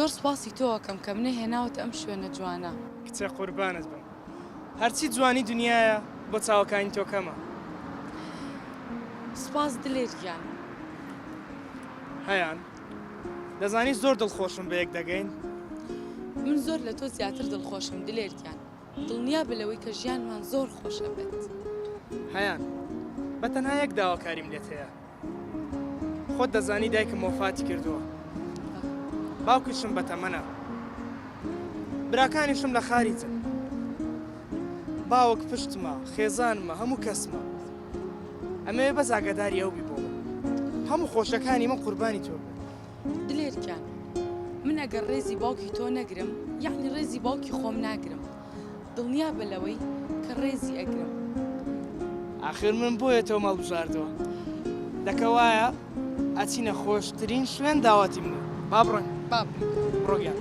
زۆر سپاسی تۆکەم کە منە هێناوت ئەم شوێنە جوانە. کچە قوربانت بم. هەرچی جوانی دنیاە بۆ چاوەکانی تۆکەمە. سپاس دلێرگیان. هەیان دەزانی زۆر دڵخۆشم بە یەک دەگەین. من زۆر لە تۆ زیاتر دڵخۆشم دلێرگیان. دڵنیا بلەوەی کە ژیانمان زۆر خۆشە بێت. هەیان بە تەنها یەک داواکاریم لێت هەیە. خۆت دەزانی دایکم وەفاتی کردووە. باوکیشم بەتەمەنە. براکانیشم لە خاریجن. باوەک پشتمە، خێزانمە، هەموو کەسمە. ئەمەوێ بەس ئاگاداری ئەو بی بۆ من. هەموو خۆشەکانی من قوربانی تۆ بن. دلێرگیان من ئەگەر ڕێزی باوکی تۆ نەگرم یعنی ڕێزی باوکی خۆم ناگرم. دڵنیا بلەوەی کە ڕێزی ئەگرم. ئاخر من بۆیە تۆ مەڵبژاردەوە. دەکەوایە ئەچینە خۆشترین شوێن داواتی منە. با بڕۆین. با بڕۆین. ڕۆگیان.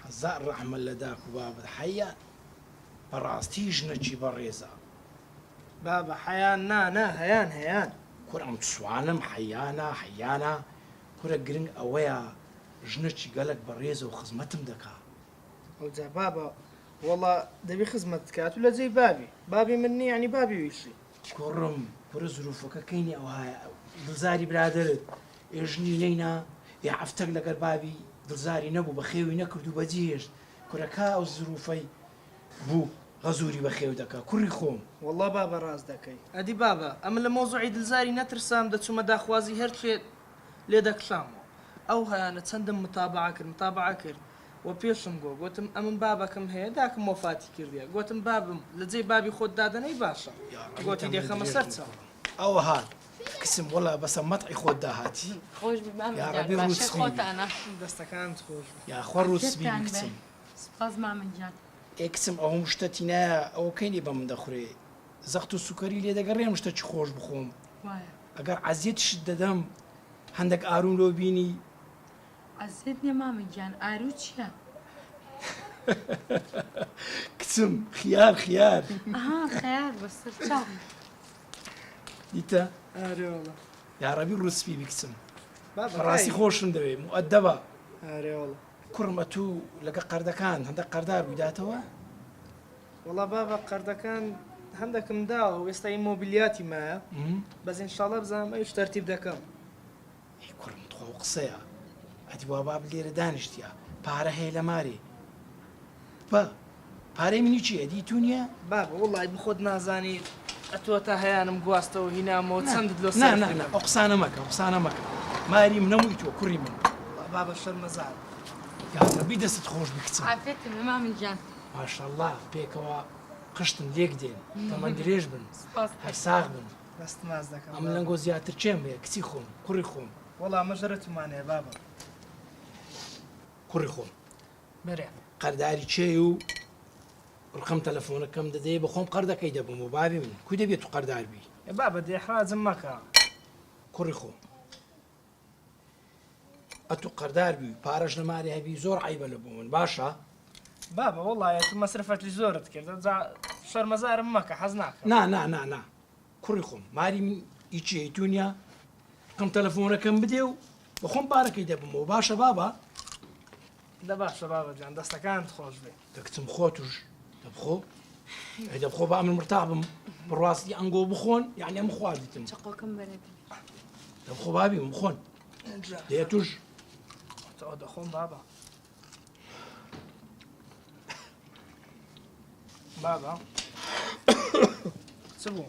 هەزار ڕەحمەت لە داک و بابت حەیان بەڕاستی ژنەکی بەڕێزە. بابە حەیان نا هەیان هەیان. کوڕم توانم حەیانە کورە گرنگ ئەوەیە ژنەکی گەلک بەڕێزە و خزمەتم دەکا. ئەوجا بابە وەڵا دەبی خزمەت بکات و لە جێی بابی من نی یعنی بابی ویشی. کوڕم کورە زروفەکە کەینی ئەوهایە دڵزاری برادرت ئێژنی لێینا یا ئەفتەک لەگەر بابی دڵزاری نەبوو بە خێوی نەکرد و بەجێهێشت کورەکە ئەو زروفەی بوو غەزوری بە خێو دەکا کوڕی خۆم. وەڵا بابە ڕاست دەکەی. ئەدی بابە ئەمە لە مۆزوعی دڵزاری نەترسام دەچوومە داخوازی هەرچێت لێ دەکشامەوە. ئەو هەیانە چەندم متابعە کرد و پێشم گوتم ئەمن بابەکەم هەیە داکەم وەفاتی کردیە. گوتم بابم لە جێی بابی خۆت دادەنەی باشە. گوتی دێخەمە سەرچەوە. ئەوە هات کسم وەڵا بەسە مەتعی خۆت داهاتی. خۆش خۆتانە دەستەکانت خۆش. یاخوا ڕووسبی کچم. سپاس مامەنجان. کچم ئەو شتەتی نایە ئەو کەینی بە من دەخورێ. زەخت و سوکەری لێ دەگەڕێم شتەکی خۆش بخۆم. ئەگەر عەزیەتشت دەدەم هەندێک ئاروم لۆ بینی. عەزیەت نییە مامەنجان ئارو چییە؟ کچم خیار خیار بەسەر چاو. دیتە؟ ئارێوەڵە. یاڕەبی ڕووسبی کچم. ڕاستی خۆشم دەوێ مؤەدەبە. ئارێوەڵە. کوڕمە تو لەگە قەردەکان هەندێک قەردار بوویداتەوە؟ وەڵا بابە قەردەکان هەندێکم داوە و ئێستا ئیمۆبیلیاتی مایە بەس ئینشاڵڵا بزانم ئەوش تەرتیب دەکەم. کوڕم تۆ قسەیە ئەدی وا باب لێرە دانیشتە پارە هەیە لە مارێ بە پارەی منی چی ئەدی تو نییە؟ بابە وڵای بخۆت نازانیت ئەتۆ تا هەیانم گواستەوە هینامەوە چەندت لۆ ئەو قسانە مەکە ماری منەمووی تۆ کوڕی من. بابە شەرمەزار یاڕەبی دەستت خۆش بکچم. عافێتم مامەنجان. ماشەڵڵا پێکەوە قشتن لێک دێن تەمەن درێژ بن هەرساغ بن. دەست ماز دەکەم. ئەم لەنگۆ زیاتر چێم بێ کچی خۆم کوڕی خۆم. وەڵا مەژەرەتمانەیە بابە. کوڕی خۆم بەرێ قەرداری چێ و ڕقم تەلەفۆنەکەم دەدەی بە خۆم قەردەکەی دەبم و بابی من کوی دەبێت تو قەرداربی. بابە دێحراجم مەکە. کوڕی خۆم ئەتو قەرداربی پارەش لەماری هەبی زۆر عیبە لە بۆ من باشە؟ بابە وەڵایە تو مەسرفەتی زۆرت کرد شەرمەزارم مەکە حەز ناکەم. نا کوڕی خۆم ماری من هیچی هەیتونیە ڕقم تەلەفۆنەکەم بدێ و بە خۆم پارەکەی دەبمەوە باشە بابە؟ دە باشە بابەجان دەستەکانت خۆش بێ. دەکچم خۆتوش دەبخۆ دەبخۆ بە ئەمن مرتابم بڕاستی ئەنگۆ بخۆن یعنی ئەم خواردیتم چقۆکەم بەرەبی دەبخۆ بابی بخۆن دێ توش دەخۆم بابە. بابە چ بوو؟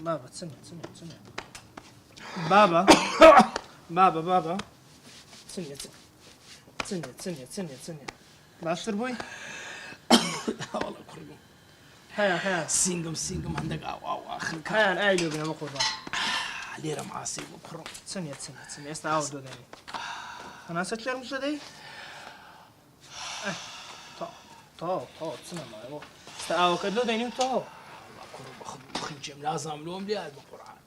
بابە چنێ بابە چنێ باشتر بووی؟ هەیە سینگم هەندێک ئاو هەیان ئای لێ بنەوە قوربان. لێرە معاسی بۆ کوڕم چنە ئێستا ئاو دۆدەنی هەناسەت لێرم شدەی تا چنەمایەوە ئێستا ئاوەکە دۆدەینیم تاوە کوڕم بەخت بخینچێم لازم لۆم لێت بە قورعان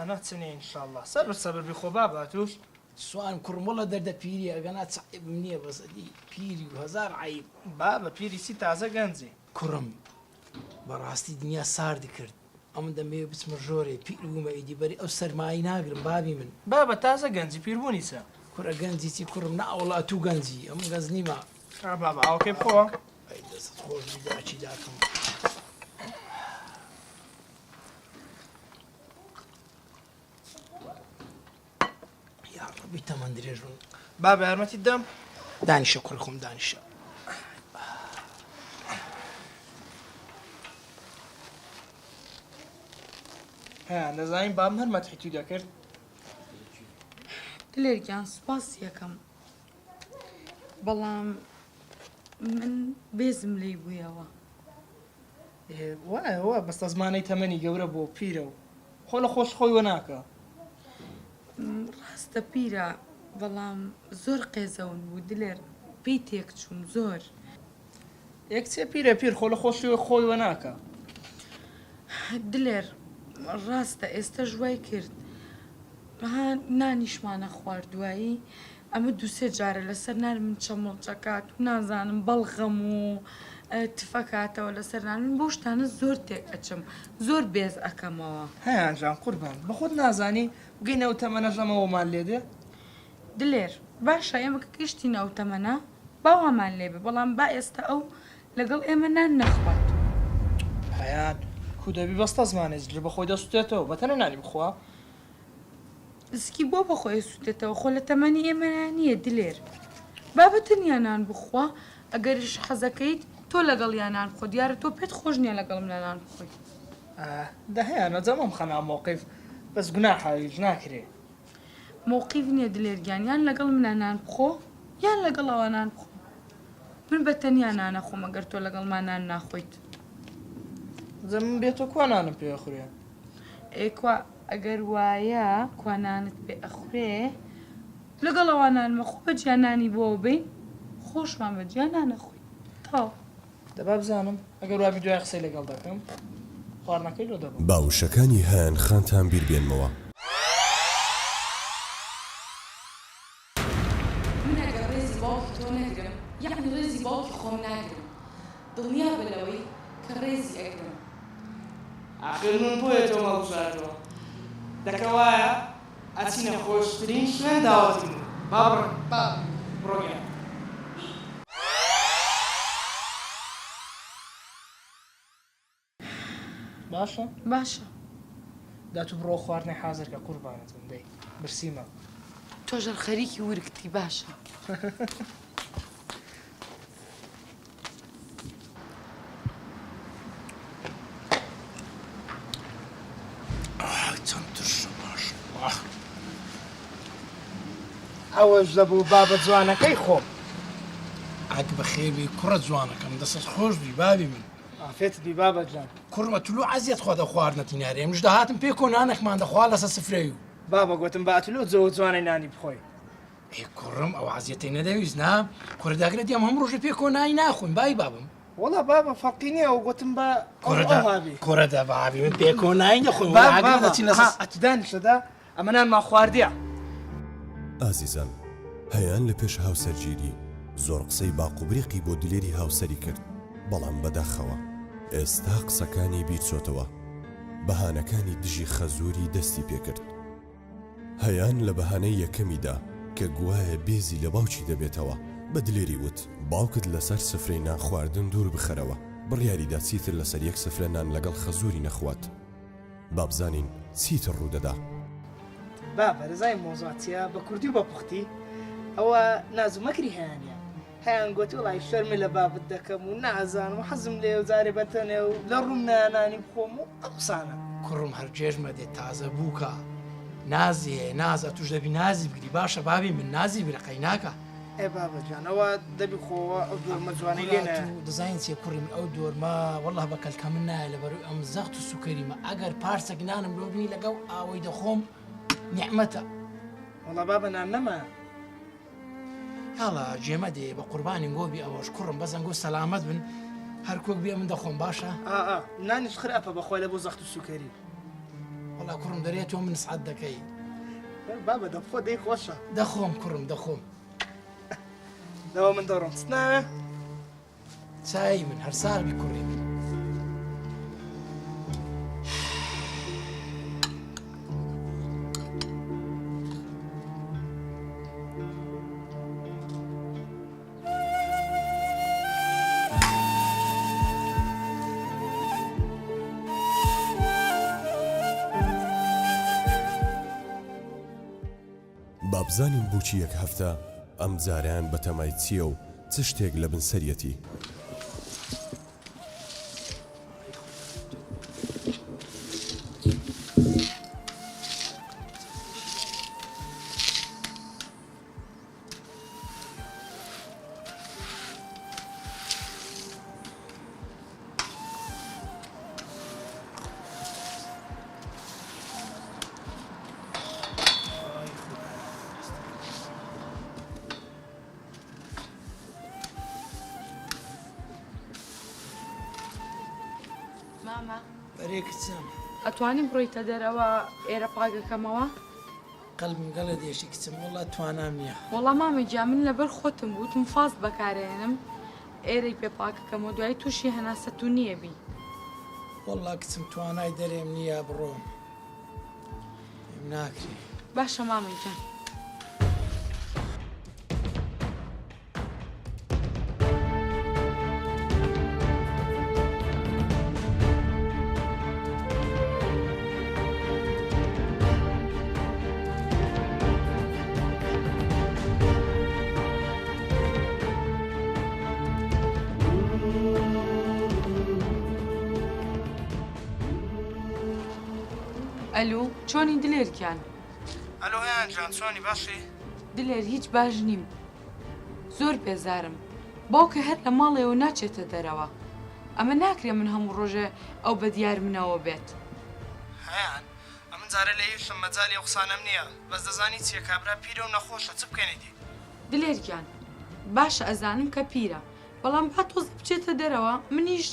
ناچنێ ئینشاءڵڵا سەبر بخۆ بابا توش سوان کوڕم وەڵە دەردە پیری ئەگەنا چایبم نییە بەزەدی پیری و هەزار عیب بابە پیریسی تازە گەنجی کوڕم بەڕاستی دنیا ساردی کرد ئەمن دەمەوێ بچمە ژۆرێ پیر بوومە ئیدیبەری ئەو سەرمایی ناگرم بابی من بابە تازە گەنجی پیربوونیسە کوڕە گەنجی چی کوڕم ناوەڵا تو گەنجی ئەم گەنج نیمە بابا ئاوکەی بخۆ ئەی دەست خۆش بیداچی داکەم یا ڕەبی تەمەن درێژم بابە یارمەتی دەم دانیشە کوڕی خۆم دانیشە دەزانین بام هەر مەتحیتی دەکرد دلێرگیان سوپاس یەکەم بەڵام من بێزم لێی بوویەوە وایە بەستە زمانەی تەمەنی گەورە بۆ پیرە و خۆ لە خۆش خۆی وە ناکە ڕاستە پیرە بەڵام زۆر قێزەون بوو دلێر پێی تێک چووم زۆر یەکچێ پیرە پیر خۆ لە خۆشی خۆی وە ناکە دلێر ڕاستە ئێستا ژوای کرد نانیشمانە خواردوایی ئەمە دووسێ جارە لەسەر نار من چەمەڵچەکات و نازانم بەڵغەم و تفەکاتەوە لەسەر نان من بۆ شتانە زۆر تێک ئەچم زۆر بێز ئەەکەمەوە هەیانجان قوربان بە خۆت نازانی بگەینە ئەو تەمەنەژەمەوەمان لێدێ دلێر باشە ئێمە کە گەشتی ناوتەمەنا باوامان لێبێ بەڵام با ئێستا ئەو لەگەڵ ئێمە نان نەخوات هەیان کودەبی بەستە زمانێت بە خۆی دەسووتێتەوە بەتەنە نانی بخوا سکی بۆ بەخۆی سووتێتەوە خۆ لە تەمەنی ئێمە نییە دلێر بابەتەنیا نان بخوا ئەگەریش حەزەکەیت تۆ لەگەڵ یانان بخۆ دیارە تۆ پێت خۆش نییە لەگەڵم لەنان بخۆی دەهەیە نەجەمەم خەنا مووقف بەس گوناحاویش ناکرێ مووقیف نییە دلێرگیان یان لەگەڵ منە نان بخۆ یان لەگەڵ ئەوە نان بخۆ من بەتەنیا نانەخۆم ئەگەر تۆ لەگەڵمان نان ناخۆیت زەمن بێتە کوانانم پێ خوێ ئێکوا ئەگەر وایە کوانانت پێ ئەخورێ لەگەڵ ئەوە نانمەخۆ بە گیانانی بۆ بین خۆشمان بە گیان نانەخۆی تا دەبا بزانم ئەگەر وابی دوای قسەی لەگەڵ دەکەم خواردنەکەی لۆ دەبم باوشەکانی هەیان خانتان بیر بێنمەوە من ئەگەر ڕێزی باوکی تۆ نەگرم یعنی ڕێزی باوکی خۆم ناگرم دڵنیا بە لەوەی کە ڕێزی ئەگرم ئاخر من بۆیە تۆ مەڵبژاتەوە دەکەوایە ئەچینە خۆشترین شوێن داوەتی من با بڕۆگەن باشە باشە داتو بڕۆ خواردنی حازر کە قوربانت من دەی برسیمە تۆژەر خەریکی ورگتی باشە چەند ترشە باش ئەوەش دەبوو بابە جوانەکەی خۆم ئاک بەخێوی کوڕە جوانەکەم دەستت خۆش بی بابی من ئافێت بی بابە جان کوڕمە تولو عەزیەت خوا دەخواردنەتی نارێ منش داهاتم پێ کۆ نانێکمان دەخوا لەسە سفرەی و بابە گوتم باتلۆ جۆ جوانەی نانی بخۆی ئێ کوڕم ئەو عەزیەتەی نەدەویست نا کوڕداگرێت دیام هەم ڕۆژێ پێ کۆ نانی ناخۆین بای بابم وەڵا بابە فەرقی نییە و گوتم بە کوڕەدا بابی من پێ کۆ نانی نەخۆین ئەتدانیشەدا ئەمە نانمان خواردیە ئازیزان هەیان لە پێش هاوسەرگیری زۆر قسەی باقوبرێقی بۆ دلێری هاوسەری کرد بەڵام بەداخەوە ئێستا قسەکانی بیرچۆتەوە بەهانەکانی دژی خەزوری دەستی پێکرد هەیان لە بەهانەی یەکەمیدا کە گوایە بێزی لە باوکی دەبێتەوە بە دلێری وت باوکت لەسەر سفرەی نان خواردن دوور بخەرەوە بڕیاریدا چیتر لەسەر یەک سفرە نان لەگەڵ خەزوری نەخوات بابزانین چیتر ڕوودەدا بابە رزای مۆزاتیە بە کوردی و بە پوختی ئەوە نازومەکری هەیانە هەیان گوت وڵای شەرمی لە بابت دەکەم و نازانم و حەزم لێ و جارێ بەتەنێ و لە ڕووم نانانی بخۆم و ئەوسانە کوڕم هەرجێژمە دێت تازە بووکە نازیێ نازە توش دەبی نازی بگری باشە بابی من نازی برەقەی ناکە ئێ بابە جانەوە دەبی خۆوە ئەو دۆرمە جوانەی لێنە دەزانین چێ کوڕی من ئەو دۆرمە وەڵڵا بە کەلکە من نایە لەبەروی ئەم زەخت و سوکەریمە ئەگەر پارسەک نانم لۆ بینی لەگەڵ ئاوەی دەخۆم نیعمەتە وەڵا بابە نان نەما یاڵە جێمە دێ بە قوربانی گۆبی ئەوەش کوڕم بەزەنگ و سەلامەت بن هەر کۆک بێ من دەخۆم باشە نانیش خراپە بەخۆی لە بۆ زەخت و سوکەری وەڵا کوڕم دەرێت تۆ من سعات دەکەی بابە دەبخۆ دەی خۆشە دەخۆم کوڕم دەخۆم دەوە من دەڕۆم چناوێ چای من هەر ساڵبی کوڕی من بابزانین بۆچی یەک هەفتە ئەم جاریان بە تەمای چییە و چ شتێک لە بنسەریەتی. ماما بەرێ کچم ئەتوانین بڕۆیتە دەرەوە ئێرە پاگەکەمەوە؟ قەلبم گەڵە دێشی کچم وەڵا توانام نییە وەڵام مامی جا من لەبەر خۆتم بووتم فاست بەکارێنم ئێرەی پێ پاکەکەمەوە دوای تووشی هەناسەت و نییە بی. وەڵا کچم توانای دەرێم نییە بڕۆم پێم ناکری. باشە مامی جان. ئەلو چۆنی دلێرکیان؟ ئەلۆ هیان جان چۆنی باشی؟ دلێر هیچ باش نیم زۆر بێزارم باوکە هەر لە ماڵێەوە ناچێتە دەرەوە ئەمە ناکرێ من هەموو ڕۆژێ ئەو بە دیار منەوە بێت. هیان ئەمن جارە لە یوشم مەجای ئەو قسانەم نییە بەس دەزانی چیە کابرا پیرە و نەخۆشە چ بکەنیدی؟ دلێرکیان باشە ئەزانم کە پیرە بەڵام با تۆز بچێتە دەرەوە منیش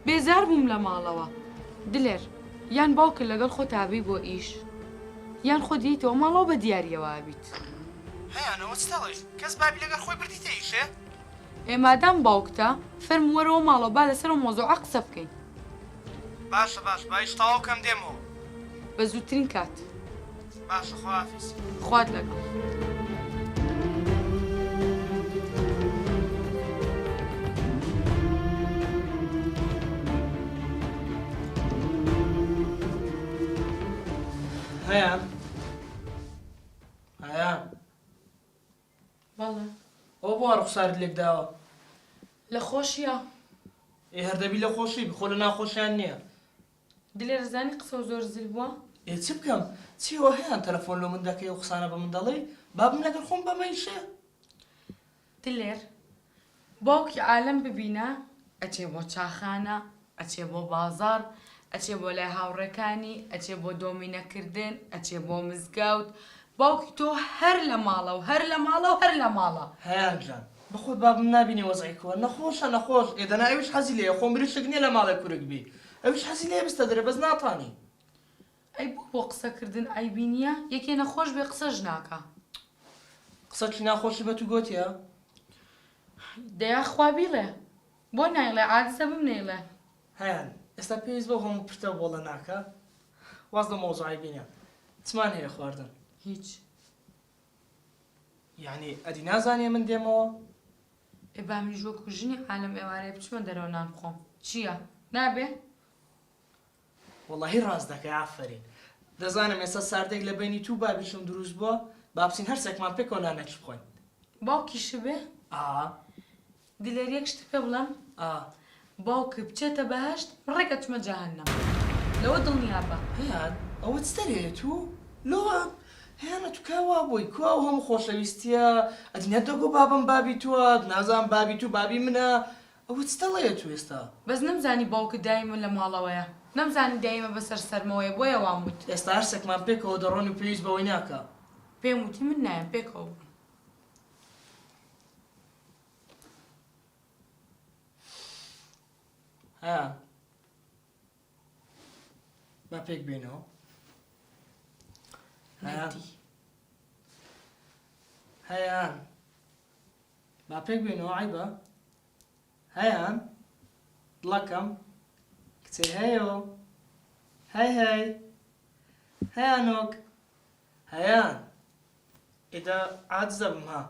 بێزار بووم لە ماڵەوە. دلێر یان باوکە لەگەڵ خۆ تابی بۆ ئیش یان خۆ دیتەوە ماڵەوە بە دیاریەوە بیت. هیانەوە چتەڵێش کەس بابی لەگەڵ خۆی بردیتە ئیشێ؟ ئێمادام باوکتە فەرم وەرەوە ماڵەوە با لەسەر مۆزوعە قسە بکەین. باشە باش بایش تەواو کەم دێمەوە. بە زووترین کات. باشە خۆحافیز. خوات لەگەڵ. هیان هیان بەڵێ ئەو بۆ ڕوخسارت لێک داوە لە خۆشیە ئێ هەردەبی لە خۆشی بخۆ لە ناخۆشیان نییە. دلێر زانی قسە و زۆر زل بووە؟ ئێ چ بکەم چیوە هیان تەلەفۆن لە من دەکەی و قسانە بە من دەڵێ بابم لەگەڵ خۆم بەمەیشێ. دلێر باوکی عالەم ببینە ئەچێ بۆ چاخانە ئەچێ بۆ بازار ئەچێ بۆ لای هاوڕەکانی ئەچێ بۆ دۆمینەکردن ئەچێ بۆ مزگەوت باوکی تۆ هەر لە ماڵە و هەر لە ماڵە و هەر لە ماڵە. هیان جان بەخۆت بابم نبینی وەزعیکەوە نەخۆشە نەخۆش ئێدەنا ئەویش حەزی لێە خۆم بریشک نییە لە ماڵی کورک بی ئەویش حەزی لێ بستە دەرێ بەس ناتوانی. ئەی بۆ قسەکردن ئایبی نییە یەکێ نەخۆش بێ قسەش ناکە. قسە چی ناخۆشی بە تو گوتیە؟ دەیا خوا بیڵێ بۆ نایڵێ عادسە بم نەیڵێ. هیان ئێستا پێویست بۆ هەموو پرتە بۆڵە ناکە واز لە مۆزوعی بینە چمان هەیە خواردن؟ هیچ. یعنی ئەدی نازانێ من دێمەوە؟ ئێ با منیش وەکو ژنی عالەم ئێوارەیە بچمە دەرەوە نان بخۆم چییە؟ نابێ؟ وەڵاهی ڕاست دەکەی ئافرین دەزانم ئێستا ساردێک لە بینی تو بابیشم دروست بووە بابچین هەرسێکمان پێکەوە نانەکش بخۆین. باوکیش بێ؟ دلێر یەک شت پێ بڵێم؟ باوکە بچێتە بەهەشت ڕێکە چمە جەهەنەم لەوە دڵنیا بە. هیان ئەوە چ دەرێت تو؟ لۆوە هیانە تو کاوا بووی کوا و هەموو خۆشەویستیە ئەدینە دەگۆ بابم بابی تووە نازان بابی تو بابی منە ئەوە چ دەڵێت تو ئێستا؟ بەس نەمزانی باوکە دای من لە ماڵەوەیە نەمزانی دایمە بەسەر سەرمەوەی بۆیە واموت ئێستا هەرسێکمان پێکەوە دەڕۆن و پێویست بەوەی ناکە. پێم وتی من نایم پێکەوە. هەیان با پێک بێنەوە. هەیان با پێک بێنەوە عیبە. هەیان دڵەکەم کچێ هەیە هەی هەیانۆک هەیان ئێدا عاجز دەبم ها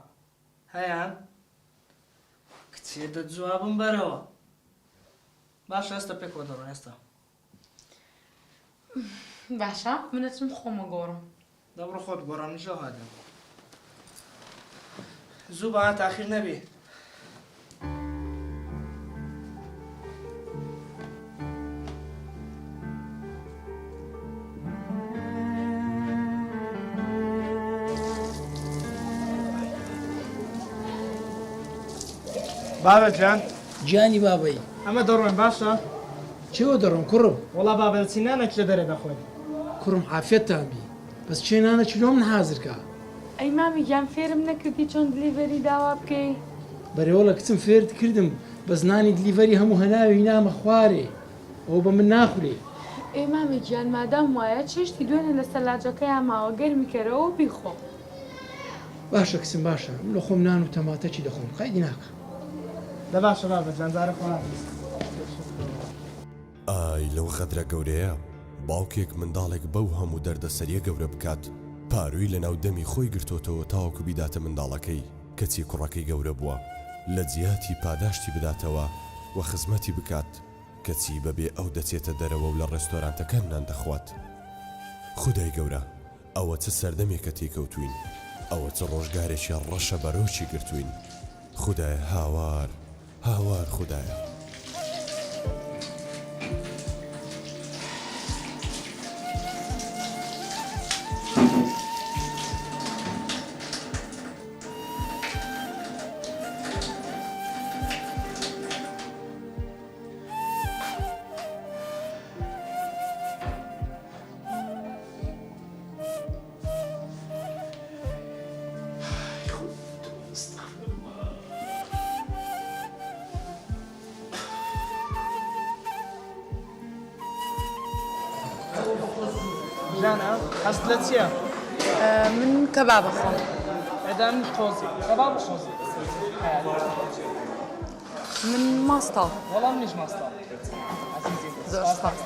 هەیان کچێ دە جوابم بەرەوە. باشە ئێستا پێکەوە دەڕۆن ئێستا. باشە منەچم خۆمە گۆڕم. دەبڕۆ خۆت گۆڕانیشە هادەم. زوو بە تاخیر نەبێ. بابەجان گیانی بابەی ئەمە دەڕۆین باشە؟ چێوە دەڕۆم کوڕم؟ وەڵا بابەتی نانێک لە دەرێ دەخۆین. کوڕم عافێتتان بی بەس چێ نانە چلۆ من حازرکە. ئەی مامی گیان فێرم نەکردی چۆن دلیڤەری داوا بکەی؟ بەرێوەڵە کچم فێرت کردم بەس نانی دلیڤەری هەموو هەناوی نامە خوارێ ئەو بە من ناخورێ. ئێ مامی گیان مادام وایە چێشتی دوێنێ لە سەلاجەکەیان ماوە گەرمی کەرەوە و بیخۆ. باشە کچم باشە من لە خۆم نان و تەماتەکی دەخۆم قایدی ناکە. دە باشە بابەجان جارە خۆڵات. ئای لەو غەدرە گەورەیە باوکێک منداڵێک بەو هەموو دەردەسەریە گەورە بکات پاروی لە ناو دەمی خۆی گرتوتەوە تاوەکو بیداتە منداڵەکەی کەچی کوڕەکەی گەورە بووە لە جیاتی پاداشتی بداتەوە و خزمەتی بکات کەچی بەبێ ئەو دەچێتە دەرەوە و لە ڕێستۆرانتەکان نان دەخوات. خودای گەورە ئەوە چ سەردەمێکە تێکەوتوین ئەوە چ ڕۆژگارێکی ڕەشە بەرۆکی گرتوین. خودایە هاوار هاوار خودایە. ژانە حەست لە چییە؟ من کەبابە خۆم. ئەدا من خۆزی کەباب خۆزی. من ماستاڵ. وەڵام نیش ماستاڵ. زۆر سپاس.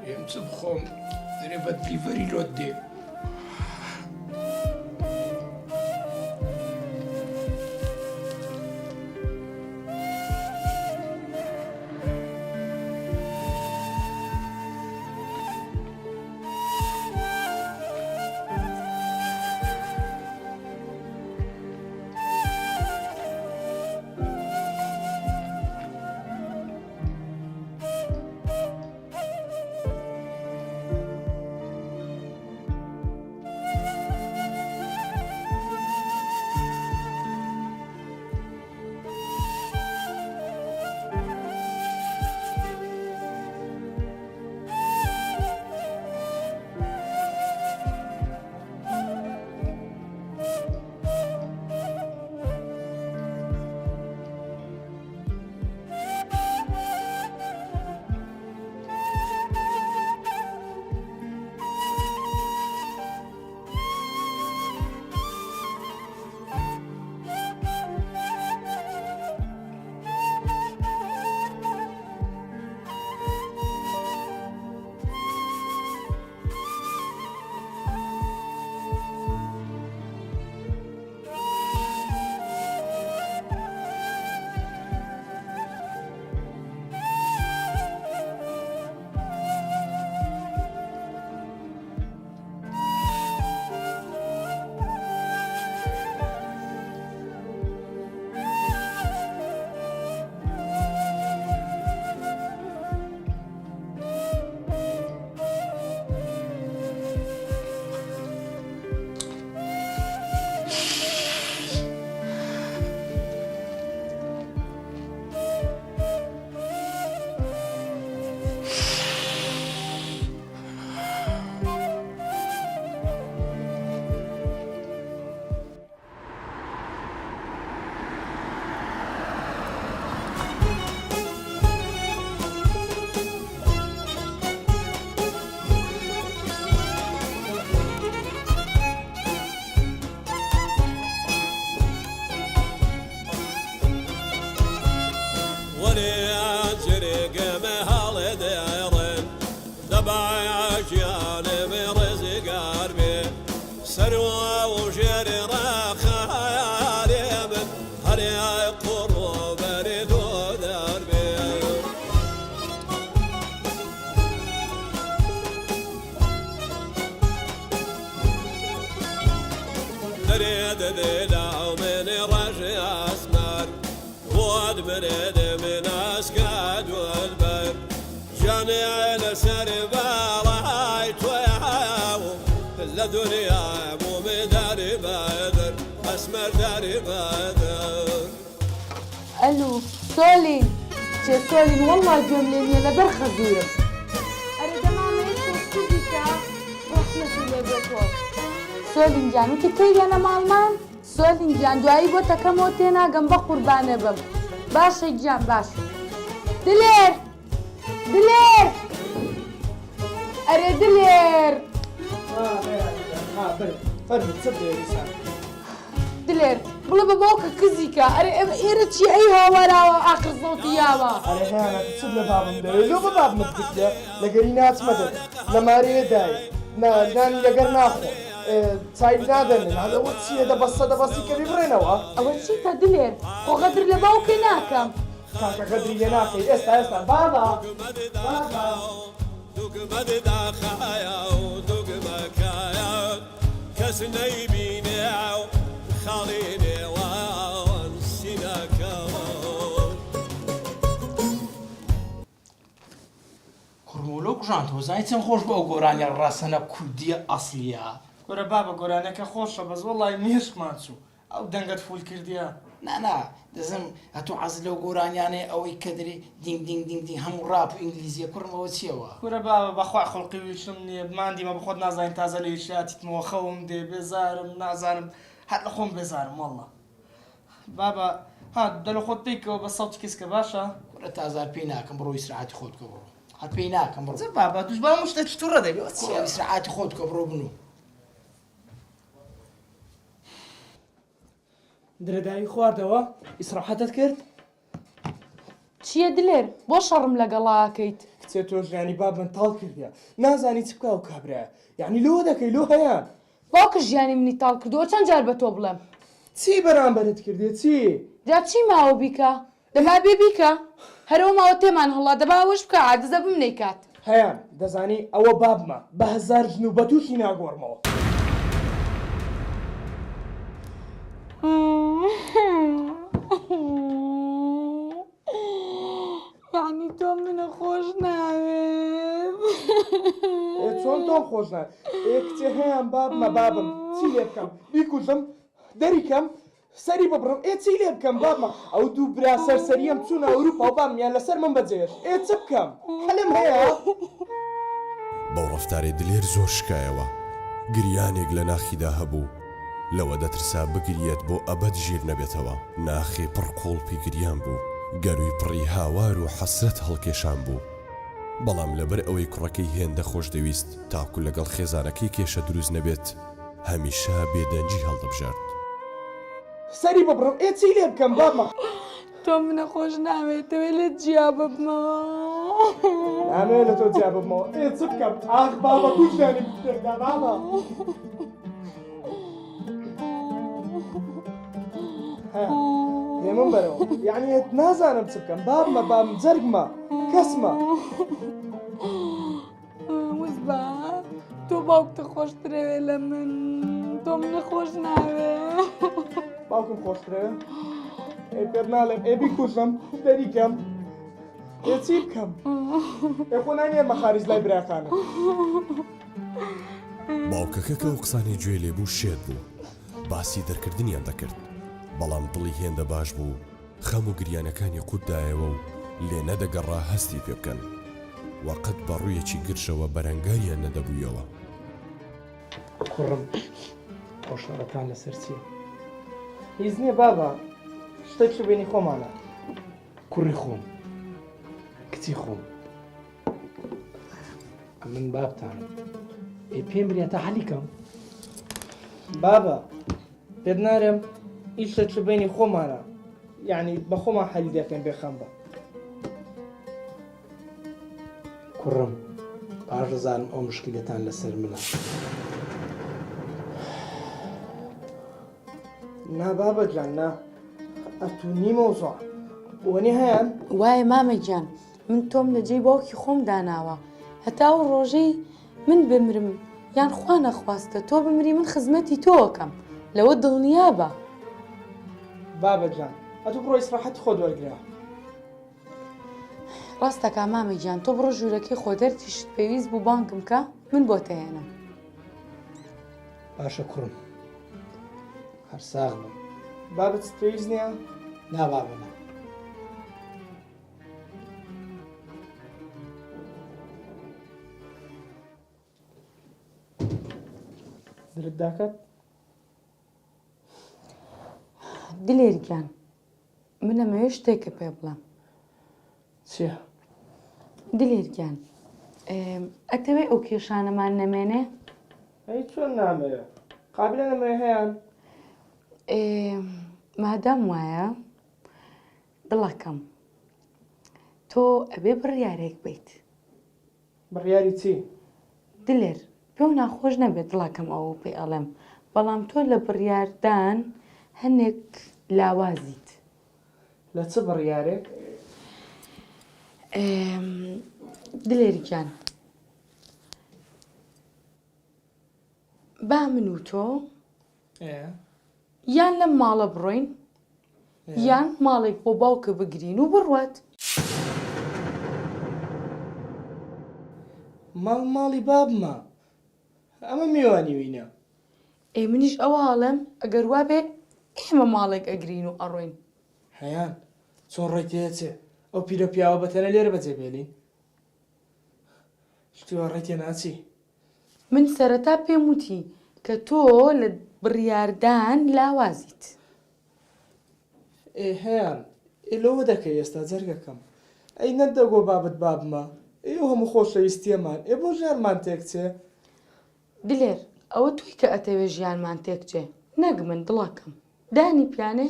ئێمچم خۆم درێ بە دلیڤەری لۆت دێ. جانب رزقار بي سروى وجر راخالي من هريا قروب ردو دربي دريد ذلاو من رجي أسمر واد بريد من أسكاد والبر جاني لسر بارايت وياو لدنيا مو بداري بدر أسمر داري بدر الو سولين چه سولین والله جملێنیە لەبەر خەزوورم ئەرە دەماوێت تۆسکوبیکە ڕەحمەتی لێ بێتەوە سۆلین جان وتی تێیگەنە ماڵمان سۆلین گیان دوایی بۆ تەکەمەوە تێناگەم بە قوربانە بم باشە گیان باش دلێر دلێر ئەرێ دلێر دلێر بڵێ بە باوکە کزیکە ئەرێ ئەمە ئێرە چی ئەی هاوەراوە ئاخر زەوتی یاوە ئەرێ هیانە چت لە بابم دەوێت لۆ بە بابمت بکرێ لەگەری ناچمەدەت لە مارەیە دای نانی لەگەر ناخۆ چای نادەنن هەڵەوە چیە دەبەستی کە بڕێنەوە ئەوە چیتە دلێر خۆ غەدر لە باوکێ ناکەم کاکە غەدری لێ ناکەی ئێستا بابا دوگمەد داخایە و دوگمەکایە کەس نەیبینێ و خاڵی نێوان سینەکەوە کوڕمۆلۆ کوژان تۆزای چەند خۆش بۆ ئەو گۆرانیە ڕاستەنە کوردیە ئەسلیە گۆرە بابە گۆرانەکە خۆشە بەس وەڵای مێشکمان چوو ئەو دەنگت فول کردیە نانا دەزم هەتوو عەز لەو گۆرانیانێ ئەوەی کە دەری دینگ دینگ دینگ دینگ هەموو ڕاپ و ئینگلیزیە کوڕمەوە چیەوە گۆرە بابە بەخوا خەڵقی ویشم نییە مادیمە بە خۆت نازانین تازە لە ویشاتیتمەوە خەوم دێ بێزارم نازانم هەر لە خۆم بێزارم وەڵڵا بابە ها دەلە خۆت پێیکەوە بە سەڵتی کەسکە باشە کوڕە تازار پێی ناکەم بڕۆ ئیسراحەتی خۆت کە بڕۆ هەر پێی ناکەم بڕۆ بابا دوش بە مشتە چتوڕە دەبێت چیە ئیسراحەتی خۆت کە بڕۆ بنوو درەدایی خواردەوە ئیسراحەتت کرد چییە دلێر بۆ شەڕم لەگەڵاکەیت کچێت تۆ ژیانی بابم تاڵ کردیە نازانی چ بکە و کابرایە یعنی لۆ دەکەی لۆ هەیە باوکە ژیانی منی تاڵ کردەوە چەند جار بە تۆ بڵێم چی بەرامبەرت کردێ چی جا چی ماوە بیکە دەما بێ بیکە هەرەوە ماوە تێمان هەڵا دەبا ئەوەش بکە عادزە بمنەی کات هەیان دەزانی ئەوە بابمە بە هەزار ژن و بە تووشی ناگۆڕمەوە یعنی تۆ منە خۆش ناوێت چۆن تۆم خۆش نای کچێ هەیان بابمە بابم چی لێ بکەم بیکوژم دەریکەم سەری ببڕم چی لێ بکەم بابمە ئەو دوو برا سەرسەریەم چوونە ئەوروپا و بامیان لەسەر من بەجێش چ بکەم حەلم هەیە بەو ڕەفتارێ دلێر زۆر شکایەوە گریانێک لە ناخیدا هەبوو لەوە دەترسا بگریێت بۆ ئەبەد ژیر نەبێتەوە ناخێ پڕ کۆڵپی گریان بوو گەروی پڕی هاوار و حەسرەت هەڵکێشان بوو بەڵام لەبەر ئەوەی کوڕەکەی هێندە خۆش دەویست تاکو لەگەڵ خێزانەکەی کێشە دروست نەبێت هەمیشە بێدەنجی هەڵدەبژارد سەری ببڕم چی لێ بکەم بابمە تۆ منە خۆش ناوێتەوەی لە جیا ببمەوە نامێ لە تۆ جیا ببمەوە چ بکەم ئاخ بابە کوژدانی بکەدا بابە هێمن بەرەوە یعنی نازانم چ بکەم بابمە بابم جەرگمە کەسمە وزبا تۆ باوکتە خۆشترەوێ لە من تۆ منە خۆش ناوێ باوکم خۆشترەوێ پێر ناڵێم بیکوژم دەریکەم چی بکەم خۆ نانێمە خارج لای براکانە باوکەکە کە ئەو قسانی گوێ لێبوو شێت بوو باسی دەرکردنیان دەکرد بەڵام دڵی هێندە باش بوو خەم و گریانەکانی قوتدایەوە و لێ نەدەگەڕا هەستی پێ بکەن وەقەت بە ڕوویەکی گرشەوە بەرەنگاریان نەدەبوویەوە کوڕم خۆشنەڕەکان لەسەر چیە هیچ نییە بابا شتێک بینی خۆمانە کوڕی خۆم کچی خۆم من بابتانم پێم برێتە حەلیکەم بابا پێت نارێم هیچ شتێک بینی خۆمانە یعنی بە خۆمان حەلی دەکەین بێخەم بە کوڕم پاش دەزانم ئەو مشکلەتان لەسەر منە. نا بابەجان نا ئەتونی مۆزۆ وەنی هەیەن وایە مامەگیان من تۆم لە جێی باوکی خۆم داناوە هەتا ئەو ڕۆژەی من بمرم یان خوا نەخواستە تۆ بمری من خزمەتی تۆکەم لەوە دڵنیا بە. بابەجان ئەتو بڕۆ ئیسراحەتی خۆ وەرگرە. ڕاستەکە مامەگیان تۆ بڕۆ ژوورەکەی خۆدەرتیشت پێویست بوو بانکم کە من بۆ تەهێنم. باشە کوڕم هەر ساغ بم. بابەت پێویست نییە؟ نابابنە. درت داکات؟ دلێریان من لەمەوێ شتێکە پێ بڵێم. چییە؟ دلێریان ئەتەوێ ئەو کێشانەمان نەمێنێ؟ ئەی چۆن نامەوێ؟ قابلە نەمەوێ هەیەن؟ مادام وایە دڵەکەم تۆ ئەبێ بڕیارێک بیت. بڕیاری چی؟ دلێر پێو ناخۆش نەبێت دڵەکەم ئەوە پێ ئەڵێم بەڵام تۆ لە بڕیاردان هەنێک لاوازیت. لە چ بڕیارێک؟ دلێریان با من و تۆ یان لەم ماڵە بڕۆین یان ماڵێک بۆ باوکە بگرین و بڕوات. ماڵی بابمە ئەمە میوانی وینە. منیش ئەوە هاڵم ئەگەر وا بێ ئێمە ماڵێک ئەگرین و ئەڕۆین. هەیان چۆن ڕێتێچێ ئەو پیرە پیاوە بەتەنە لێرە بەجێبێلین شتیوە ڕێتێ ناچی. من سەرەتا پێم وتی کە تۆ لە بڕیاردان لاوازیت. هەیان لەوە دەکەی ئێستا جەرگەکەم ئەی نەدەگۆ بابەت بابمە ئێوە هەموو خۆشەویستیەمان بۆ ژیانمان تێکچێ. دلێر ئەوە توی کە ئەتەوێ ژیانمان تێکچێ نەک من دڵەکەم دانی پیانێ.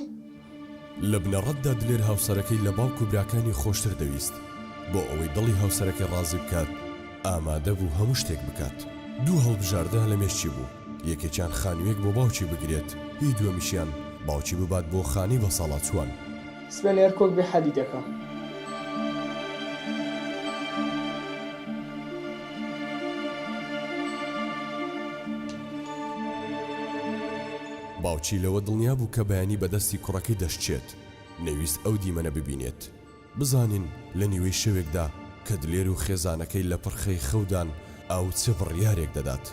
لە بنەڕەتدا دلێر هاوسەرەکەی لە باوک و براکانی خۆشتر دەویست بۆ ئەوەی دڵی هاوسەرەکەی ڕازی بکات ئامادە بوو هەموو شتێک بکات. دوو هەڵبژاردە لە مێشتی بوو یەکێکیان خانوویەک بۆ باوکی بگرێت هی دووەمیشیان باوکی ببات بۆ خانی بە ساڵات چوان. سبێنێر کۆک بێ حەدی دەکەم. باوچی لەوە دڵنیا بوو کە بەیانی بەدەستی کوڕەکەی دەشتێت نەویست ئەو دیمەنە ببینێت. بزانین لە نیوەی شەوێکدا کە دلێر و خێزانەکەی لە پڕخەی خەودان ئەو چه بڕیارێک دەدات.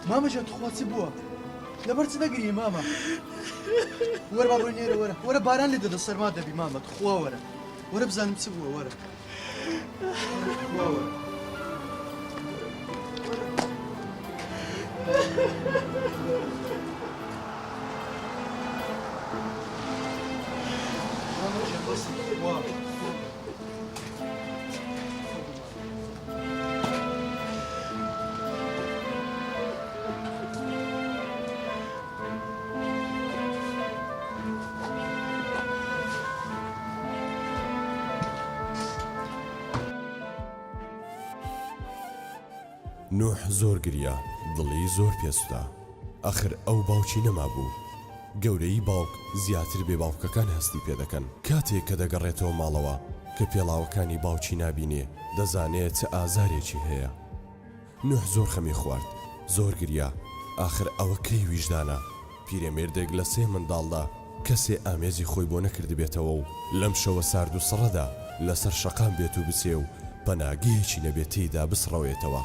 مامەجیان تخوا چی بووە؟ لەبەر چ دەگری مامە وەرە با ڕووی نێرە وەرە باران لێ دەدە سەرما دەبی مامە خوا وەرە بزانم چ بووە وەرە خوا وەرە نوح زۆر گریا دڵی زۆر پێسوودا ئەخر ئەو باوکی نەما بوو گەورەی باوک زیاتر بێ باوکەکان هەستی پێ دەکەن کاتێک کە دەگەڕێتەوە ماڵەوە کە پێڵاوەکانی باوکی نابینێ دەزانێت چه ئازارێکی هەیە نوح زۆر خەمی خوارد زۆر گریا ئاخر ئەوە کەی ویژدانە پیرەمێردێک لە 3 منداڵدا کەسێ ئامێزی خۆی بۆ نەکردبێتەوە و لەم شەوە سارد و سڕەدا لەسەر شەقام بێت و بچێ و پەناگەیەکی نەبێت تێیدا بسڕەوێتەوە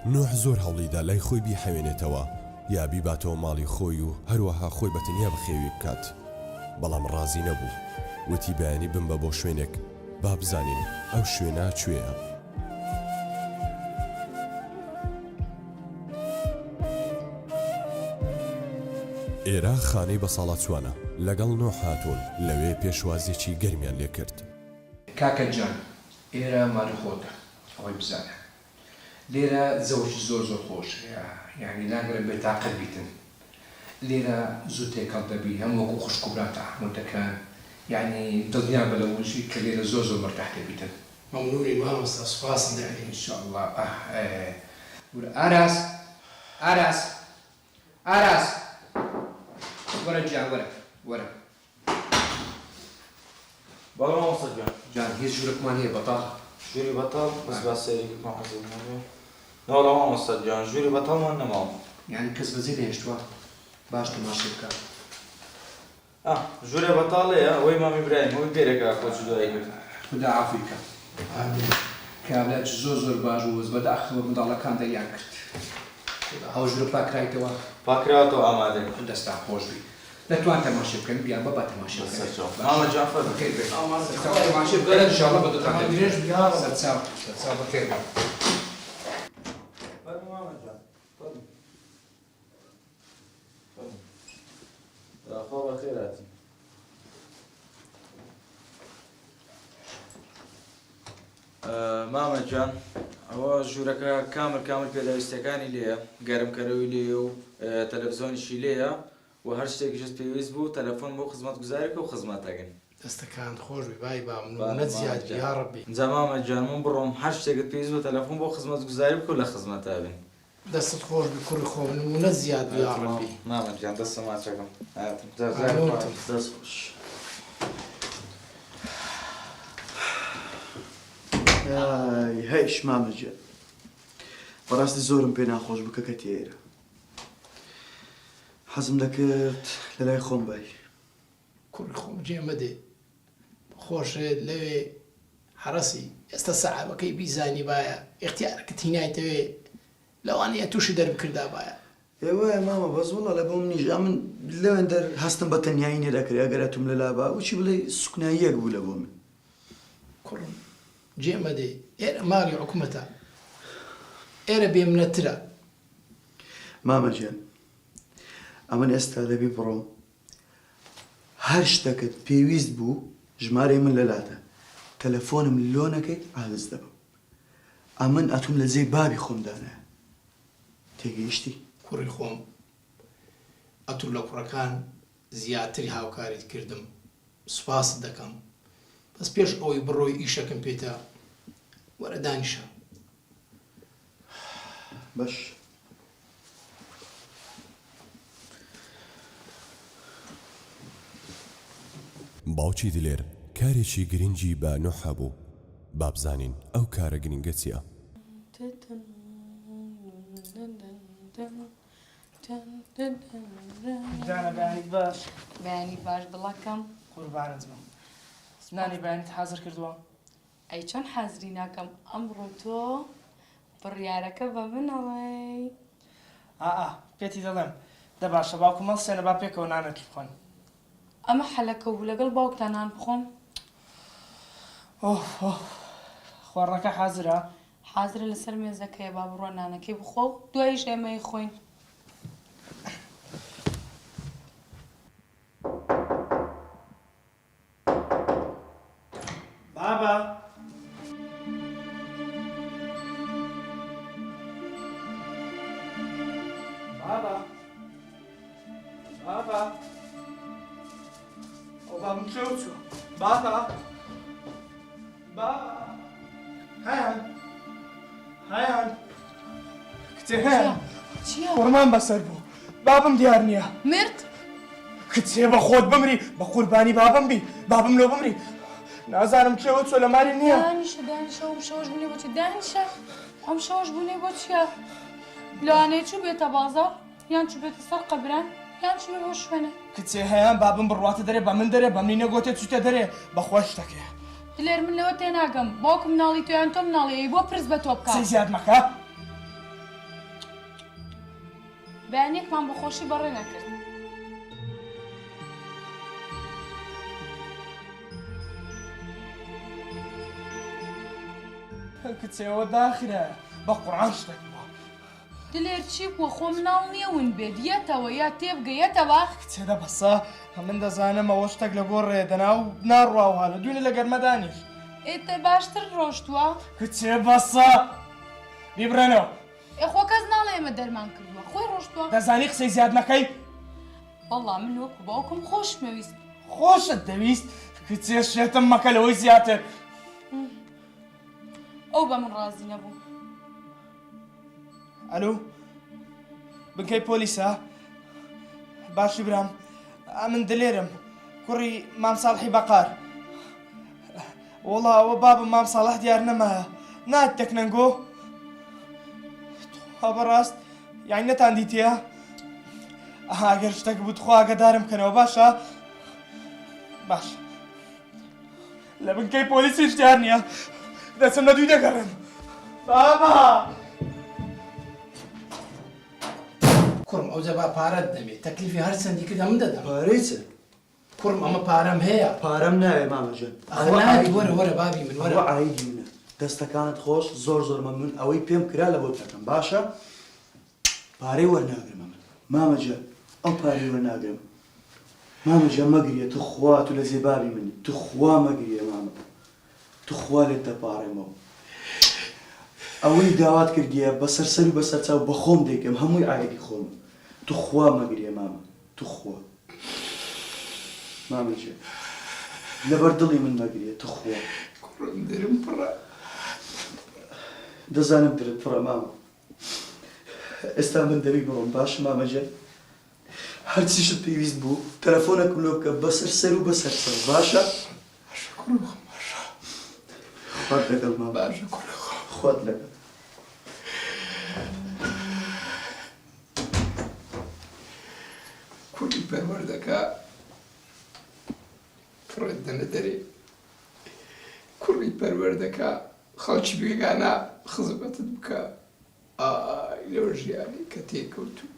نوح زۆر هەوڵیدا لای خۆی بیحەوێنێتەوە یا بیباتەوە ماڵی خۆی و هەروەها خۆی بەتەنیا بخێوی بکات بەڵام ڕازی نەبوو وتی بەیانی بمبە بۆ شوێنێک با بزانین ئەو شوێنە کوێیە ئێرە خانەی بە ساڵات چوانە لەگەڵ نوح هاتوون لەوێ پێشوازێکی گەرمیان لێ کرد کاکە جان ئێرە ماری خۆتە ئەوەی بزانە لێرە زەوجی زۆر خۆش یعنی ناگرن بێتاقەت بیتن لێرە زوو تێکەڵ دەبی هەم وەکو خوشک و برات ئەحمەدەکان یعنی دڵنیان بە لەوەشی کە لێرە زۆر مرتاح دەبیتن مەمنونی مامۆستا سوپاسم دەکەین ئینشاءالله ئاراس ئاراس ئاراس وەرە گیان وەرە بەڵام مامۆستا جان هیچ ژوورێکمان هەیە بەتاڵ ژووری بەتاڵ بەس با سەیریکمان حەزم نەبێ نەوەڵا مامۆستا گیان ژووری بەتاڵمان نەماوە یعنی کەس بەجێ نهێشتووە باش تەماشا بکە ژوورێ بەتاڵەیە ئەوەی مامی برایم ئەوەی بێرێکە خۆ جودایی کرد خدا عافی بکە کابراج زۆر باش و وەز بەداخەوە منداڵەکان دەریان کرد ئەو ژوورە پاکرایتەوە پاکراوەتەوە ئامادەی دەستا خۆش بی دەتوان تەماشا بکەن بیان بەبا تەماشا بکەن مامە جان فەرموو بەخێر بێت تەماشا بکەن ئینشاءالله بەدوتان دەبێت سەرچاو بەخێر بێت خۆ بەخێراتی مامە جان ئەوە ژوورەکە کامل پێداویستەکانی لێیە گەرمکەرەوەی لێ و تەلەڤیزۆنیشی لێیە و هەر شتێکیش پێویست بوو تەلەفۆن بۆ خزمەتگوزارێکە و خزمەتەکەن دەستەکان خۆش بی بای بامنە زیاد یا ڕەبی جا مامە جان من بڕۆم هەر شتێکت پێویست بوو تەلەفۆن بۆ خزمەتگوزاری بکە و لە خزمەتە بن دەستت خۆش بی کوڕی خۆ نمونە زیاد یا ڕەبی مامە جان دەستە ماچەکەم دەست خۆش هەیش مامەجێ بەڕاستی زۆرم پێ ناخۆش بکە کە تێرە حەزم دەکرد لە لای خۆم بای کوڕی خۆم جێمەدێ خۆشێت لەوێ حرەسی ئێستا سەعابەکەی بیزانی باە اختیارەکەت هینایتەوێ لەوانەیە تووشی دەربکردا باە ئێوە مامە بەس وڵا لە بۆم نیژ من لەوێن دەر هەستم بە تەنیایی نێدەکرێ ئەگەرەتم لە لابا وچی بڵێ سوکناییەک بوو لە بۆ من کوڕم جێمەدێ ئێرە ماڵی حکوومەتە ئێرە بێمنەترە مامەجێن ئەمن ئێستا دەبی بڕۆم هەر شتەکەت پێویست بوو ژمارەی من لەلاتە تەلەفۆنم لۆ نەکەیت ئاگز دەبم ئەمن ئەتوم لە جێی بابی خۆمدانە تێگەیشتی کوڕی خۆم ئەتوو لە کوڕەکان زیاتری هاوکاریت کردم سوپاست دەکەم بەس پێش ئەوەی بڕۆی ئیشەکەم پێێتە وەرە دانیشە باش باوکی دلێر کارێکی گرنگی بە نوح هەبوو بابزانین ئەو کارە گرنگە چییە بەیانی باش دڵەکەم قوربانت بم نانی بەیانیت حازر کردووە ئەی چۆن حەزری ناکەم ئەمڕۆ تۆ بڕیارەکە بە منەوەی پێتی دەڵێم دە باشە باوکم هەڵسێنە با پێکەوە نانێت بخۆن. ئەمە حەلەکە بوو لەگەڵ باوکتانان بخۆم. خواردنەکە حازرە؟ حازرە لەسەر مێزەکەیە با بڕۆ نانەکەی بخۆ و دواییش ئێمەی خۆین. بابا بابا بابا ئەو بابم چێ چوە بابا بابا هەیان هەیان کچێ هەیان چییە؟ قورمان بەسەر بوو بابم دیار نییە مرد؟ کچێ بە خۆت بمری بە قوربانی بابم بی بابم لۆ بمری نازانم چێوە چۆ لە ماری نییە دانیشە ئەم شەوەش بوونێ بۆ چی دانیشە ئەم شەوەش بوونێ بۆ چییە؟ لەوانەیە چوو بێتە بازاڕ یان چوو بێتە سەر قەبران یان چوو بێ بۆ شوێنە. کچێ هەیان بابم بڕواتە دەرێ بە من دەرێ بە منی نەگۆتێ چوتە دەرێ بەخۆش شتەکەیە. دلێر من لەوە تێناگەم باوکم ناڵی تۆیان تۆم ناڵیەوەی بۆ پرس بە تۆ بکە. قسەی زیاد مەکە. بەیانێکمان بە خۆشی بەڕێ نەکرد. کچێەوە داخرە بە قوڕان شتێک بووە. دلێر چی بووە خۆ مناڵ نییە ون بێت یەتەوە یا تێبگەیەتەوە. کچێدە بەسا من دەزانم ئەوە شتێک لە گۆ ڕێدەنا و ناڕواوها لە دوێنێ لە گەرمەدانیش. ئێتە باشتر ڕۆشتووە؟ کچێ بەسا بیبرێنەوە. خۆ کەس ناڵێ ئێمە دەرمان کردووە خۆی ڕۆشتووە. دەزانی قسەی زیاد مەکەی؟ وەڵڵا من وەکو باوکم خۆشمەویست. خۆشت دەویست؟ کچێ شێتم مەکە لەوەی زیاتر. ئەو بە من ڕازی نەبوو. ئەلو بنکەی پۆلیسە؟ باشی برام من دلێرم کوڕی مام ساڵحی بەقار. وەڵا ئەوە بابم مام ساڵح دیار نەمایە نات تەکنەنگۆ؟ خوا بەڕاست یانی نەتان دیتیە؟ ئەگەر شتێک بوو خوا ئاگادارم بکەنەوە باشە؟ باش لە بنکەی پۆلیسیش دیار نییە دەچم لە دوی دەگەڕێم. بابا کوڕم ئەو جەبا پارەت دەمێت تەکلیفی هەر چەندی کردە من دەدەم. پارەی چ؟ کوڕم ئەمە پارەم هەیە. پارەم ناوێ مامەجان. وەرە وەرە بابی من وەرە. ئایدی منە دەستەکانت خۆش زۆر مەمنون ئەوەی پێم کرا لە بۆ دەکەم باشە؟ پارەی وەرناگرم من مامەجان ئەو پارەی وەرناگرم. مامەجان مەگریە تو خوا تو لە زێبابی منی تو خوا مەگریە مامە تو خوا لێت دەپاڕێمەوە. ئەوەی داوات کردیە بەسەر سەر و بەسەر چاو بە خۆم دەیکەم هەمووی ئایدی خۆم تو خوا مەگریە مامە تو خوا مامەجان لەبەر دڵی من مەگریە تو خوا. کوڕم دەرم پڕە. دەزانم درت پڕە مامە. ئێستا من دەبی بڕۆم باش مامەجان؟ هەرچی شت پێویست بوو تەلەفۆنەکم لۆ بکە بەسەر سەر و بەسەر چاو باشە؟ باشە کوڕم باشە. خوات لەگەڵ مامە. باشە کوڕم خوات لەگەڵ. کوڕی پەروەردەکە پڕێت دەنە دەرێ کوڕی پەروەردەکە خەڵکی بێگانە خزمەتت بکە ئای لەو ژیانی کە تێکەوتوو.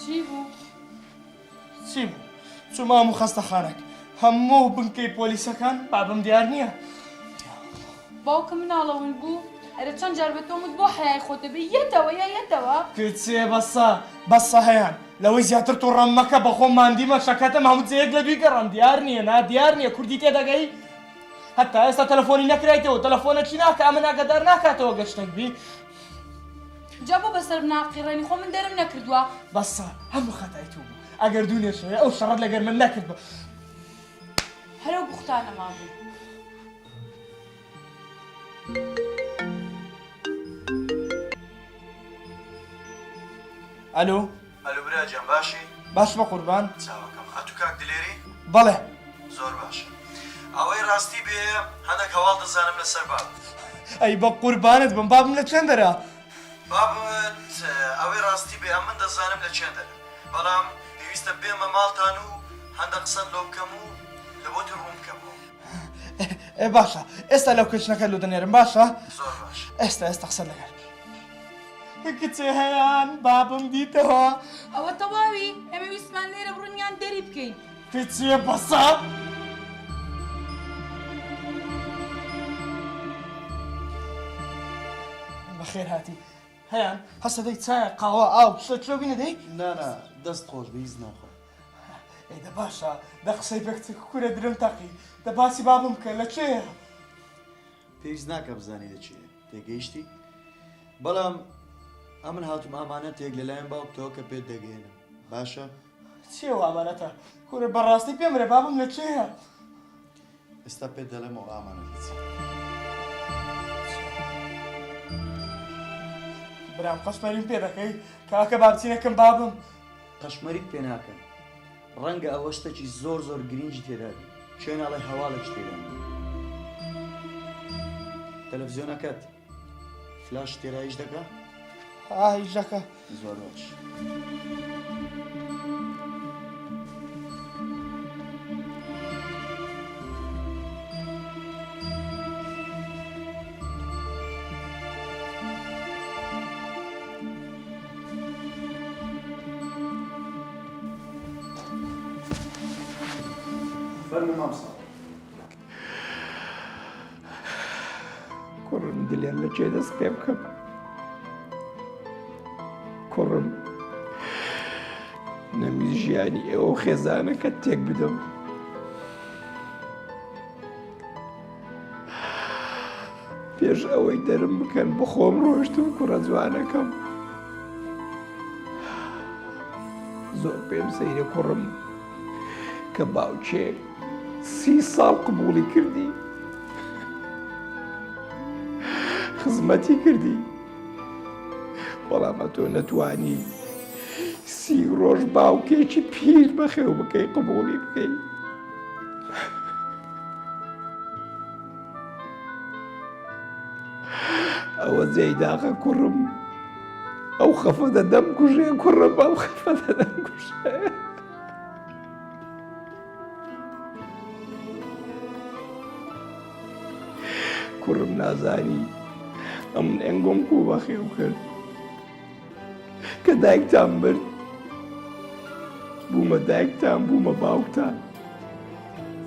چی بوو؟ چوومام و خەستەخانەک هەموو بنکەی پۆلیسەکان بابم دیار نییە. باوکم مناڵەون بوو ئەرە چەند جار بە تۆمت بۆ حەیای خۆتە بێ یەتەوە یا یەتەوە؟ کچێ بەسە هەیان لەوەی زیاتر تۆ ڕەم مەکە بە خۆم ماندیمە شەکەتم هەموو جەیەک لە دوی گەڕام دیار نییە نا دیار نییە کوردی تێدەگەی؟ هەتا ئێستا تەلەفۆنی نەکرایتەوە تەلەفۆنەکی ناکە ئەمە ناگەدار ناکاتەوە گەشتێک بی. جا بۆ بەسەر بناقیڕێنی خۆ من دەرم نەکردووە. بەسە هەموو خەتای تو بوو ئەگەر دوو نێشەیە ئەو شەڕەت لەگەر من نەکرد بە هەرەو بوختانەما بوو. ئەلو ئەلو براجان باشی؟ باش بە قوربان. چاوەکەم هاتوو کاک دلێری؟ بەڵێ زۆر باشە. ئەوەی ڕاستی بێ هەندێک هەواڵ دەزانم لەسەر باب. ئەی بە قوربانت بم بابم لە چەندەرە؟ بابت ئەوەی ڕاستی بێ ئەم من دەزانم لە چێن دەبێت بەڵام پێویستە بێمە ماڵتان و هەندە قسەت لەو بکەم و لە بۆتی ڕوون بکەمەوە. باشە ئێستا لەو کچنەکە لە دەنێرم باشە؟ زۆر باش. ئێستا قسە لەگەر کچێ هەیان بابم دیتەوە ئەوە تەواوی ئەمە ویسمان لێرە بڕونیان دەری بکەین. کچێ بەسە بەخێر هاتی هەیان هەسەدەی چایە قاوە ئاو شتێک لەو بینە دەی؟ نانا دەست خۆش بە هیچ ناخۆ. ئێدە باشە دە قسەی بەکچێک کورە درم تاقی دە باسی بابم بکە لە کێیە؟ پێویست ناکە بزانێ لە چێ تێگەیشتی؟ بەڵام ئەمن هاتووم ئامانەتێک لەلایەن باوکتەوە کە پێت دەگەێنم باشە؟ چێوە ئامانەتە کورە بەڕاستی پێمرە بابم لە کێیە؟ ئێستا پێت دەڵێمەوە ئامانەتی چی. برام قەشمەریم پێ دەکەی کاکە بابچینەکەم بابم قەشمەریت پێ ناکەن ڕەنگە ئەوە شتێکی زۆر گرنگی تێدابی شوێن ئاڵێ هەواڵێک تێدا تەلەڤیزیۆنەکەت فلاش تێرایش دەکا؟ هیچ دەکە. زۆر باش. فەرموو مامسا. کوڕم دلێن لە کێ دەست پێ بکەم کوڕم نەمی ژیانی ئێوە خێزانەکە تێک بدەم پێش ئەوەی دەرم بکەن بخۆم ڕۆشتم کوڕە جوانەکەم زۆر پێم سەیرە کوڕم کە باوکێک 30 ساڵ قبوڵی کردی خزمەتی کردی بەڵام تۆ نەتوانی 30 ڕۆژ باوکێکی پیر بەخێو بکەی قبوڵی بکەی ئەوە جێیداغە کوڕم ئەو خەفەتە دەمکوژێ کوڕم ئەو خەفەتە دەمکوژێ کوڕم نازانی ئەمن ئەنگۆم کو بەخێو کرد کە دایکتان برد بوومە دایکتان بوومە باوکتان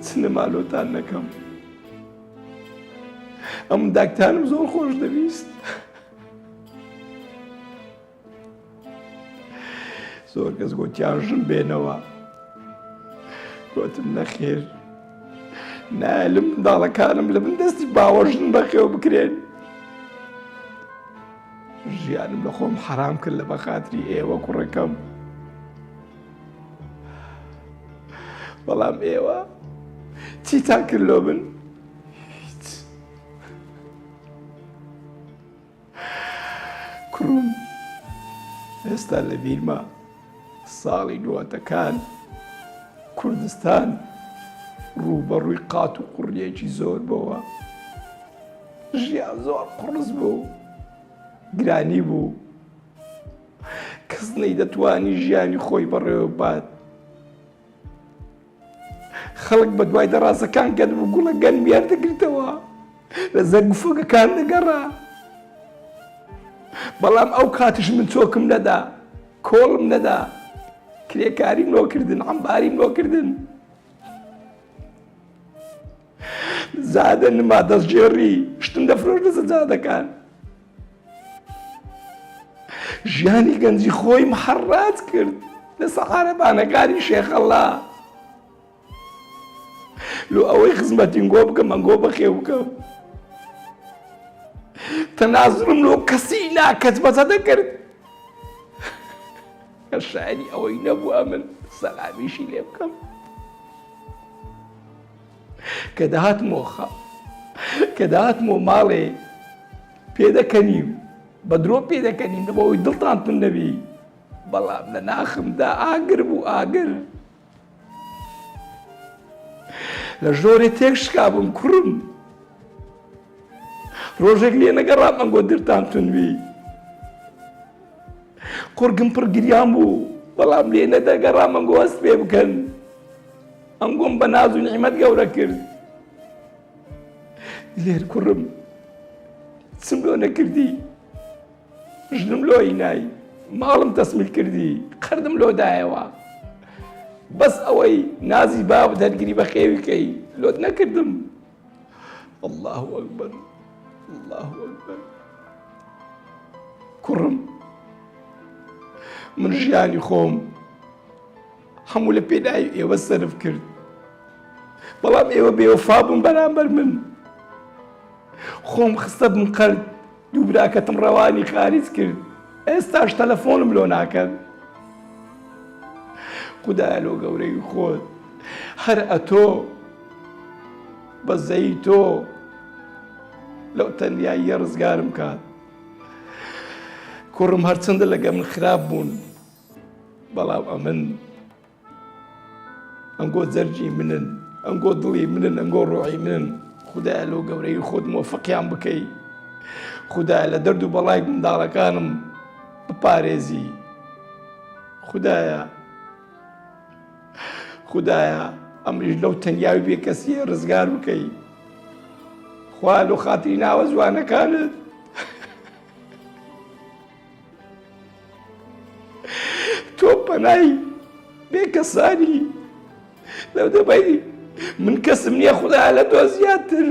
چنە مالۆتان نەکەم ئەم دایکتانم زۆر خۆش دەویست زۆر کەس گوتیان ژن بێنەوە گوتم نەخێر نایلم منداڵەکانم لە من دەستی باوەژن بەخێو بکرێن ژیانم لە خۆم حرام کرد لە بەخاتری ئێوە کوڕەکەم بەڵام ئێوە چیتان کرد لۆ من هیچ کوڕم ئێستا لە بیرمە ساڵی نوەتەکان کوردستان ڕوبەڕووی قات و قوڕیەکی زۆر بووە ژیان زۆر قڕز بوو گرانی بوو کەس نەیدەتوانی ژیانی خۆی بەڕێوە بات خەڵک بە دوای دەڕازەکان گەن بوو گوڵە گەنمیان دەگرتەوە لە زەرگفۆگەکان دەگەڕا بەڵام ئەو کاتش من چۆکم نەدا کۆڵم نەدا کرێکاریم نۆکردن عەمباریم نۆکردن زادە نما دەستگێڕی شتم دەفرۆش لە سەجادەکان ژیانی گەنجی خۆی محەڕات کرد لە سەحارەبانەکانی شێخەڵا لۆ ئەوەی خزمەتینگۆ بکەم ئەنگۆ بەخێو بکەم تەنازڵم لۆ کەسی ناکەس بەزە دەکرد کە شایەنی ئەوەی نەبووە من سەلامیشی لێ بکەم کە دەهاتمەوە ماڵێ پێدەکەنیم بە درۆ پێدەکەنیم لەبەوەی دڵتان تون نەبی بەڵام لە ناخمدا ئاگر بوو ئاگر لە ژۆرێ تێک شکابم کوڕم ڕۆژێک لێ نەگەڕام ئەنگۆ درتان تونبی قورگم پڕ گریان بوو بەڵام لێ نەدەگەڕام ئەنگۆ هەست پێ بکەن ئەنگۆم بە ناز و نعمەت گەورە کرد لێر کوڕم چم لۆ نەکردی ژنم لۆ هینای ماڵم تەسمیل کردی قەردم لۆدایەوە بەس ئەوەی نازی بابت هەرگری بە خێویکەی لۆت نەکردم الله ئەکبەر الله ئەکبەر کوڕم من ژیانی خۆم هەموو لە پێداوی ئێوە سەرف کرد بەڵام ئێوە بێوەفا بوون بەرامبەر من خۆم خستە بم قەرد دوو براکەتم ڕەوانی خاریز کرد ئێستاش تەلەفۆنم لۆ ناکەن خودایە لۆ گەورەی خۆت هەر ئەتۆ بەزەی تۆ لەو تەنیاییە ڕزگارم کات کوڕم هەرچەندە لەگە من خراپ بوون بەڵام ئەمن ئەنگۆ جەرجی منن ئەنگۆ دڵی منن ئەنگۆ ڕۆحی منن خودایە لۆ گەورەی خۆت موفەقیان بکەی خودایە لە دەرد و بەڵای منداڵەکانم بپارێزی خودایە خودایە ئەمریش لەو تەنیاوی بێ کەسیە ڕزگار بکەی خوا لۆ خاتری ناوە جوانەکانت تۆ پەنای بێ کەسانی لەو دەبەی من کەسم نییە خودایە لە تۆ زیاتر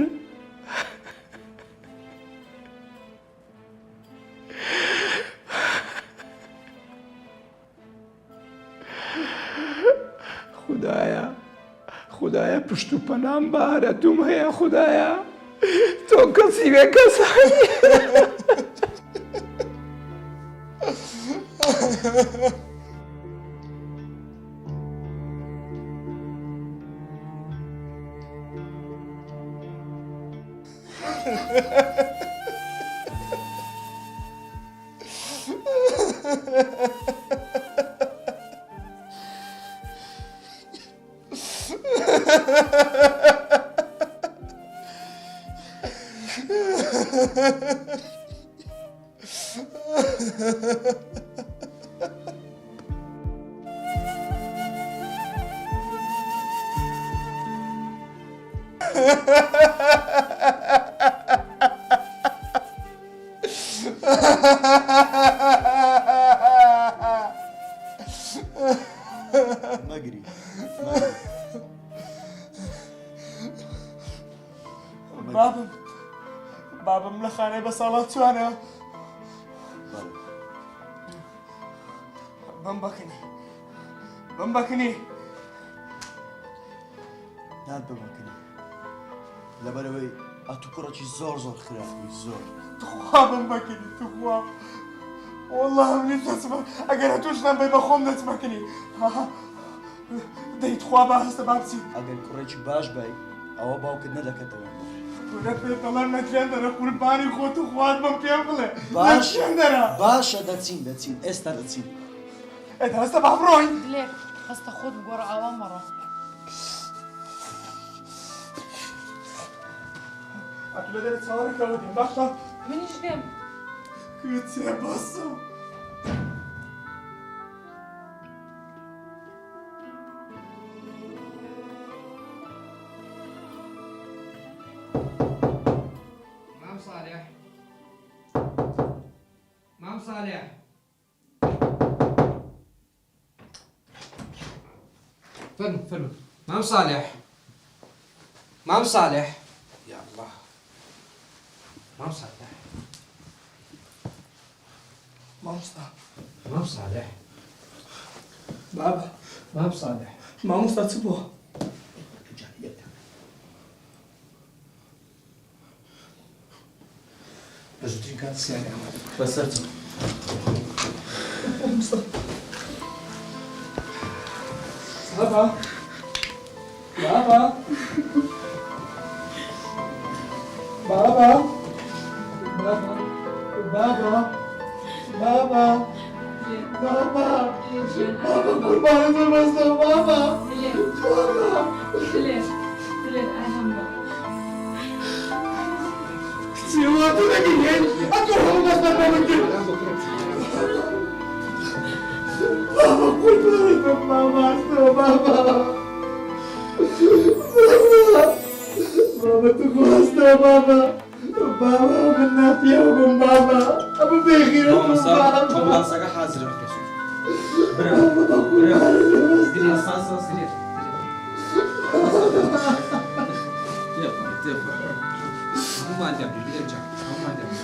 خودایە پشت و پەنام بارە دوم هەیە خودایە تۆ کەسی بێ کەسانی مەگری بابم لە خانەی بە ساڵات چوانە بم بەکنی نات بمەکنی لەبەرەوەی ئەتو کوڕێکی زۆر خراپی زۆر تخوا بم بەکنی تخوا والله منی دەچمە ئەگەر توش نەبێ بە خۆم دەچمەکنی دەی تخوا با هەستە با بچین ئەگەر کوڕێکی باش بای ئەوە باوکت نەدەکەتەوە کوڕە پێتەڵەن نەکرێن دەرە قوربانی خۆت و خوات بم پێ بڵێ باشە دەچین ئێستا دەچین ئێتا هەستە با بڕۆین لێر هەستە خۆت بگۆڕە ئاوا مەڕۆ ئەتو لە دەرە چاوەڕێکەوە دێم باشە منیش دێم کچێ بەسە مام صالح فرمو مام صالح يا الله مام صالح مام صالح بابا مام صالح مامۆستا چ بووە بەزووترین کات سیاری ئەمەدە بەسەر چ بابا بابا بابا بابا بابا بابا بابا بابا قربانت بستم بابا بابا سيواتو نگیرین اکو هم بستم بابا قربانك بابا عستو بابا بابا تخواستو بابا بابا من نافية ومن بابا أبو بيخير ومن بابا تۆماسەکە حازرە بکەشن هەمومان دەبێت لێرجا هەمومان دەبێت